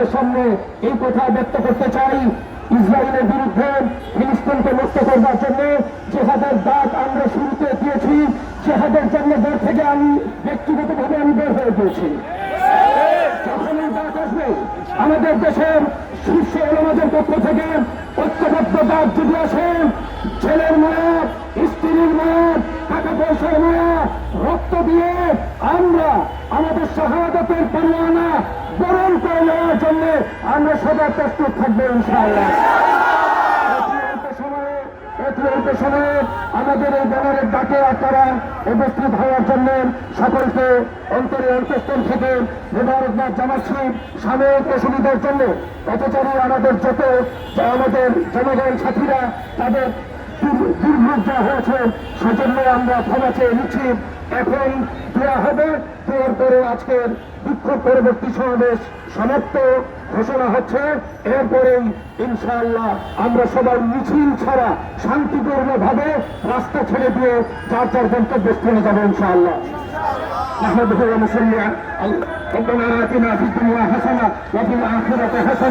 আপনাদের সামনে এই কথা ব্যক্ত করতে চাই, ইসরায়েলের বিরুদ্ধে ফিলিস্তিনকে মুক্ত করবার জন্য জেহাদের ডাক আমরা শুরুতে দিয়েছি। জেহাদের জন্য বের থেকে আমি ব্যক্তিগতভাবে বের হয়ে গিয়েছি। যখন এই ডাক আসবে আমাদের দেশের শীর্ষ ওলামাদের পক্ষ থেকে ঐক্যবদ্ধ ডাক যদি আসেন, ছেলের মায়া, স্ত্রীর মায়া, টাকা পয়সার মায়া, রক্ত দিয়ে আমরা আমাদের শাহাদাতের পরিমাণা বরণ করে নেওয়ার জন্য আমরা সদা প্রস্তুত থাকবো ইনশাআল্লাহ। অল্প সময়ে আমাদের এই ব্যানারের ডাকে আপনারা উপস্থিত হওয়ার জন্য সকলকে অন্তরে অন্তঃস্থল থেকে মোবারকবাদ জানাচ্ছি। সাময়িক অসুবিধার জন্য পথচারী আমাদের আমাদের জনগণ সাথীরা তাদের দুর্ভোগ যা হয়েছে সেজন্য আমরা ক্ষমা চেয়ে নিচ্ছি। এখন দেওয়া হবে, দেওয়ার পরে আজকের বিক্ষোভ পরবর্তী সমাবেশ সমাপ্ত ঘোষণা হচ্ছে। এরপরেই ইনশাআল্লাহ আমরা সবাই মিছিল ছাড়া শান্তিপূর্ণভাবে রাস্তা ছেড়ে দিয়ে যার যার গন্তব্যস্থলে যাবো ইনশাআল্লাহ। ربنا آتنا في الدنيا حسنة وفي الآخرة حسنة